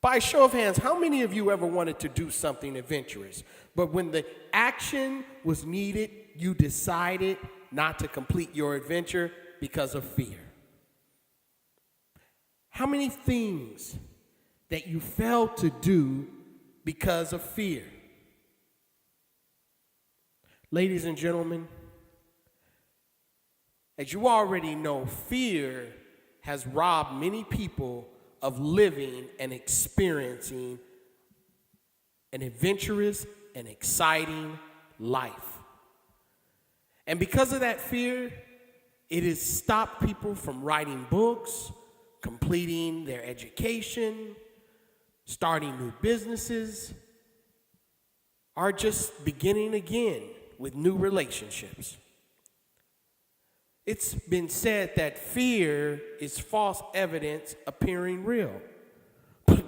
By a show of hands, how many of you ever wanted to do something adventurous, but when the action was needed, you decided not to complete your adventure because of fear? How many things that you failed to do because of fear? Ladies and gentlemen, as you already know, fear has robbed many people of living and experiencing an adventurous and exciting life. And because of that fear, it has stopped people from writing books, completing their education, starting new businesses, or just beginning again with new relationships. It's been said that fear is false evidence appearing real. But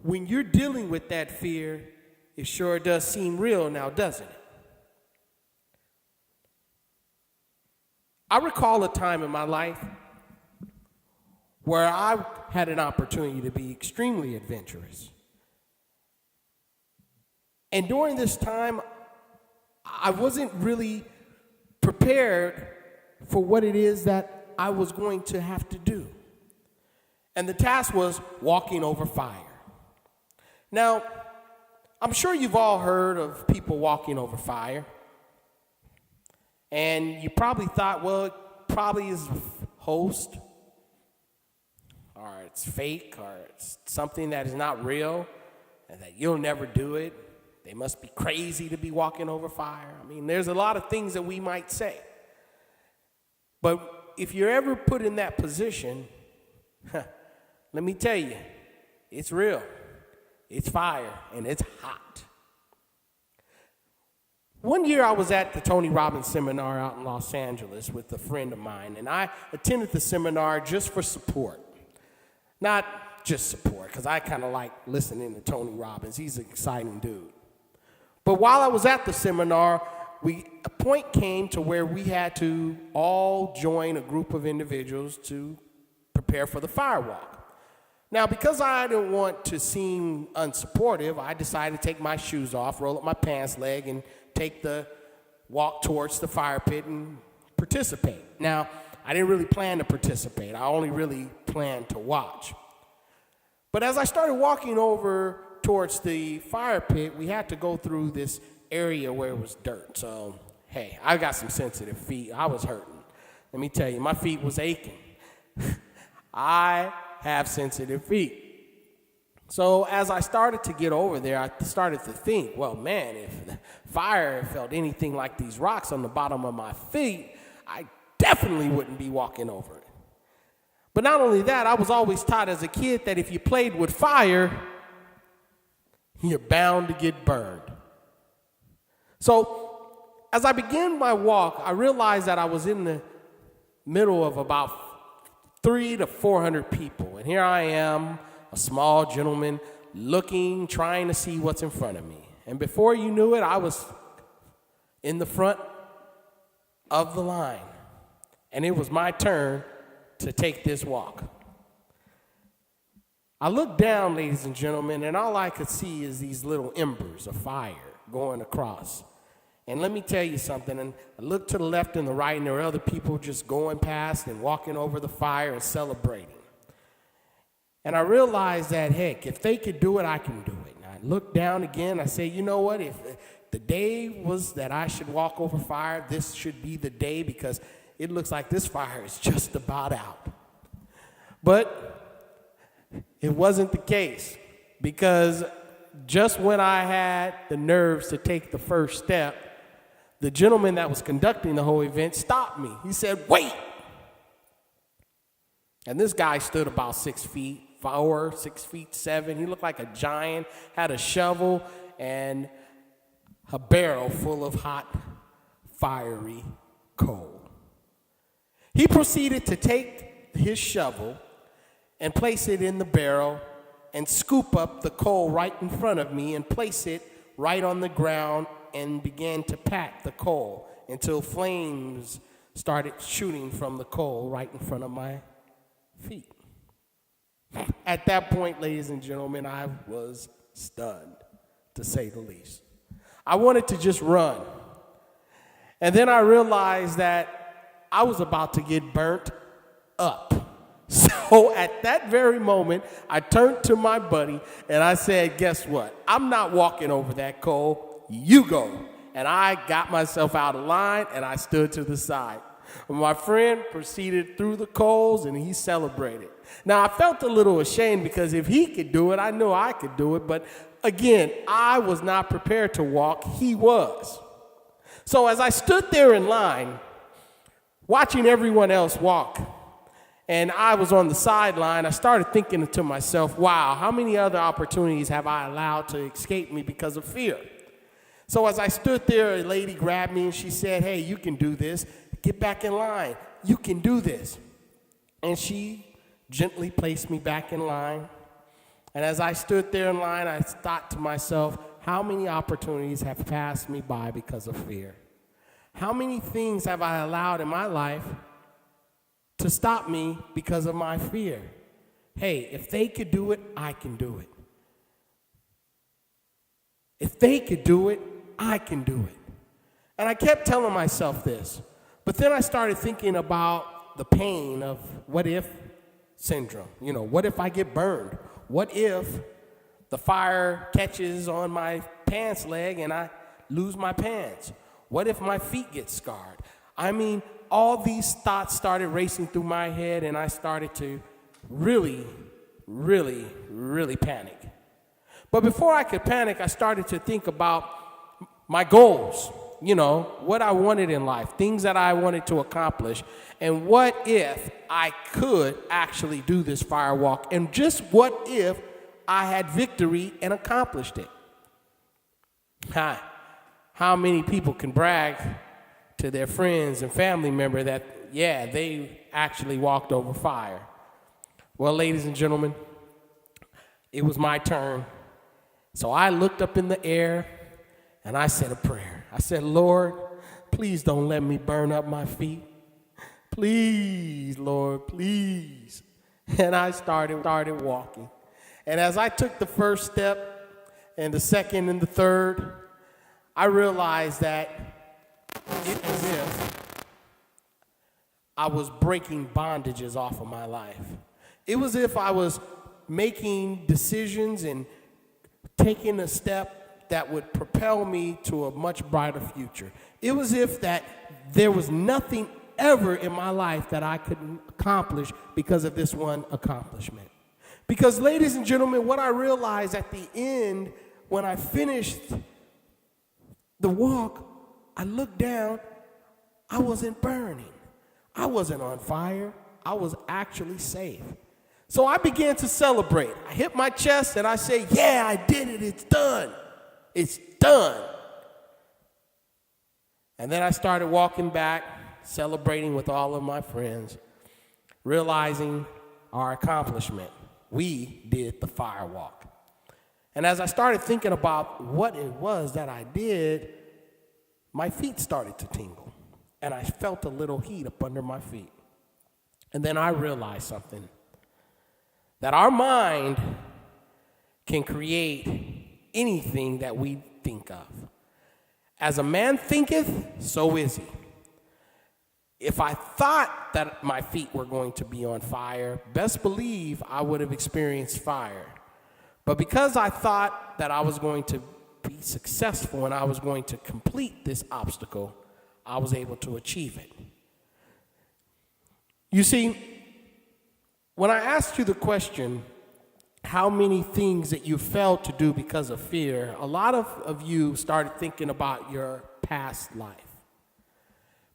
when you're dealing with that fear, it sure does seem real now, doesn't it? I recall a time in my life where I had an opportunity to be extremely adventurous. And during this time, I wasn't really prepared for what it is that I was going to have to do. And the task was walking over fire. Now, I'm sure you've all heard of people walking over fire. And you probably thought, well, it probably is a host, or it's fake, or it's something that is not real, and that you'll never do it. They must be crazy to be walking over fire. I mean, there's a lot of things that we might say. But if you're ever put in that position, let me tell you, it's real. It's fire, and it's hot. One year I was at the Tony Robbins seminar out in Los Angeles with a friend of mine, and I attended the seminar just for support. Not just support, because I kind of like listening to Tony Robbins. He's an exciting dude. But while I was at the seminar, a point came to where we had to all join a group of individuals to prepare for the fire walk. Now, because I didn't want to seem unsupportive, I decided to take my shoes off, roll up my pants leg, and take the walk towards the fire pit and participate. Now, I didn't really plan to participate. I only really planned to watch. But as I started walking over towards the fire pit, we had to go through this area where it was dirt. So, hey, I got some sensitive feet. I was hurting. Let me tell you, my feet was aching. I have sensitive feet. So as I started to get over there, I started to think, well, man, if the fire felt anything like these rocks on the bottom of my feet, I definitely wouldn't be walking over it. But not only that, I was always taught as a kid that if you played with fire, you're bound to get burned. So as I began my walk, I realized that I was in the middle of about 300 to 400 people. And here I am, a small gentleman, looking, trying to see what's in front of me. And before you knew it, I was in the front of the line. And it was my turn to take this walk. I looked down, ladies and gentlemen, and all I could see is these little embers of fire going across. And let me tell you something, and I looked to the left and the right, and there were other people just going past and walking over the fire and celebrating. And I realized that, heck, if they could do it, I can do it. And I looked down again, I said, you know what, if the day was that I should walk over fire, this should be the day, because it looks like this fire is just about out. But it wasn't the case, because just when I had the nerves to take the first step, the gentleman that was conducting the whole event stopped me. He said, wait. And this guy stood about 6'4", 6'7". He looked like a giant, had a shovel and a barrel full of hot, fiery coal. He proceeded to take his shovel and place it in the barrel and scoop up the coal right in front of me and place it right on the ground and began to pack the coal until flames started shooting from the coal right in front of my feet. At that point, ladies and gentlemen, I was stunned, to say the least. I wanted to just run. And then I realized that I was about to get burnt up. So at that very moment, I turned to my buddy and I said, guess what? I'm not walking over that coal. You go. And I got myself out of line and I stood to the side. My friend proceeded through the coals and he celebrated. Now, I felt a little ashamed because if he could do it, I knew I could do it. But again, I was not prepared to walk. He was. So as I stood there in line, watching everyone else walk, and I was on the sideline, I started thinking to myself, wow, how many other opportunities have I allowed to escape me because of fear? So as I stood there, a lady grabbed me and she said, hey, you can do this. Get back in line. You can do this. And she gently placed me back in line. And as I stood there in line, I thought to myself, how many opportunities have passed me by because of fear? How many things have I allowed in my life to stop me because of my fear? Hey, if they could do it, I can do it. If they could do it, I can do it. And I kept telling myself this. But then I started thinking about the pain of what if syndrome. You know, what if I get burned? What if the fire catches on my pants leg and I lose my pants? What if my feet get scarred? I mean, all these thoughts started racing through my head and I started to really panic. But before I could panic, I started to think about my goals, you know, what I wanted in life, things that I wanted to accomplish, and what if I could actually do this fire walk, and just what if I had victory and accomplished it? How many people can brag to their friends and family member that, yeah, they actually walked over fire? Well, ladies and gentlemen, it was my turn. So I looked up in the air and I said a prayer. I said, Lord, please don't let me burn up my feet. Please, Lord, please. And I started walking. And as I took the first step and the second and the third, I realized that it was as if I was breaking bondages off of my life. It was as if I was making decisions and taking a step that would propel me to a much brighter future. It was as if that there was nothing ever in my life that I couldn't accomplish because of this one accomplishment. Because, ladies and gentlemen, what I realized at the end, when I finished the walk, I looked down, I wasn't burning. I wasn't on fire. I was actually safe. So I began to celebrate. I hit my chest and I said, yeah, I did it. It's done. It's done. And then I started walking back, celebrating with all of my friends, realizing our accomplishment. We did the fire walk. And as I started thinking about what it was that I did, my feet started to tingle. And I felt a little heat up under my feet. And then I realized something. That our mind can create anything that we think of. As a man thinketh, so is he. If I thought that my feet were going to be on fire, best believe I would have experienced fire. But because I thought that I was going to be successful and I was going to complete this obstacle, I was able to achieve it. You see, when I asked you the question, how many things that you failed to do because of fear, a lot of you started thinking about your past life.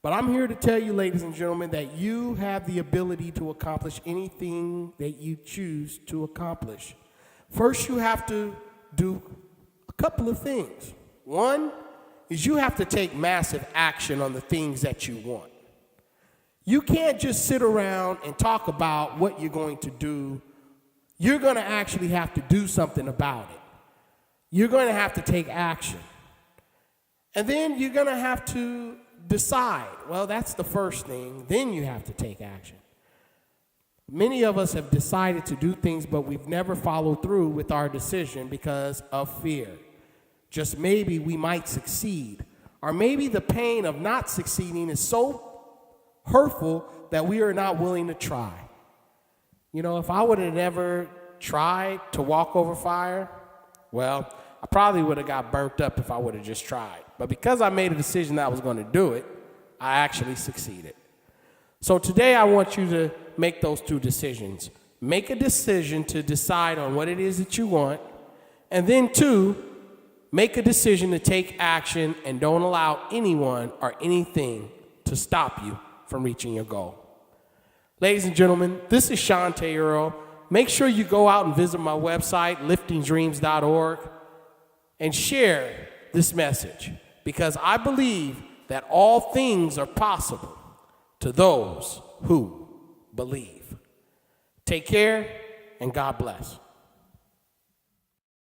But I'm here to tell you, ladies and gentlemen, that you have the ability to accomplish anything that you choose to accomplish. First, you have to do a couple of things. One is you have to take massive action on the things that you want. You can't just sit around and talk about what you're going to do. You're going to actually have to do something about it. You're going to have to take action. And then you're going to have to decide. Well, that's the first thing. Then you have to take action. Many of us have decided to do things, but we've never followed through with our decision because of fear. Just maybe we might succeed, or maybe the pain of not succeeding is so hurtful that we are not willing to try. You know, if I would have never tried to walk over fire, well, I probably would have got burnt up if I would have just tried. But because I made a decision that I was going to do it, I actually succeeded. So today I want you to make those two decisions. Make a decision to decide on what it is that you want, and then two, make a decision to take action and don't allow anyone or anything to stop you from reaching your goal. Ladies and gentlemen, this is Chante Earl. Make sure you go out and visit my website, liftingdreams.org, and share this message, because I believe that all things are possible to those who believe. Take care, and God bless.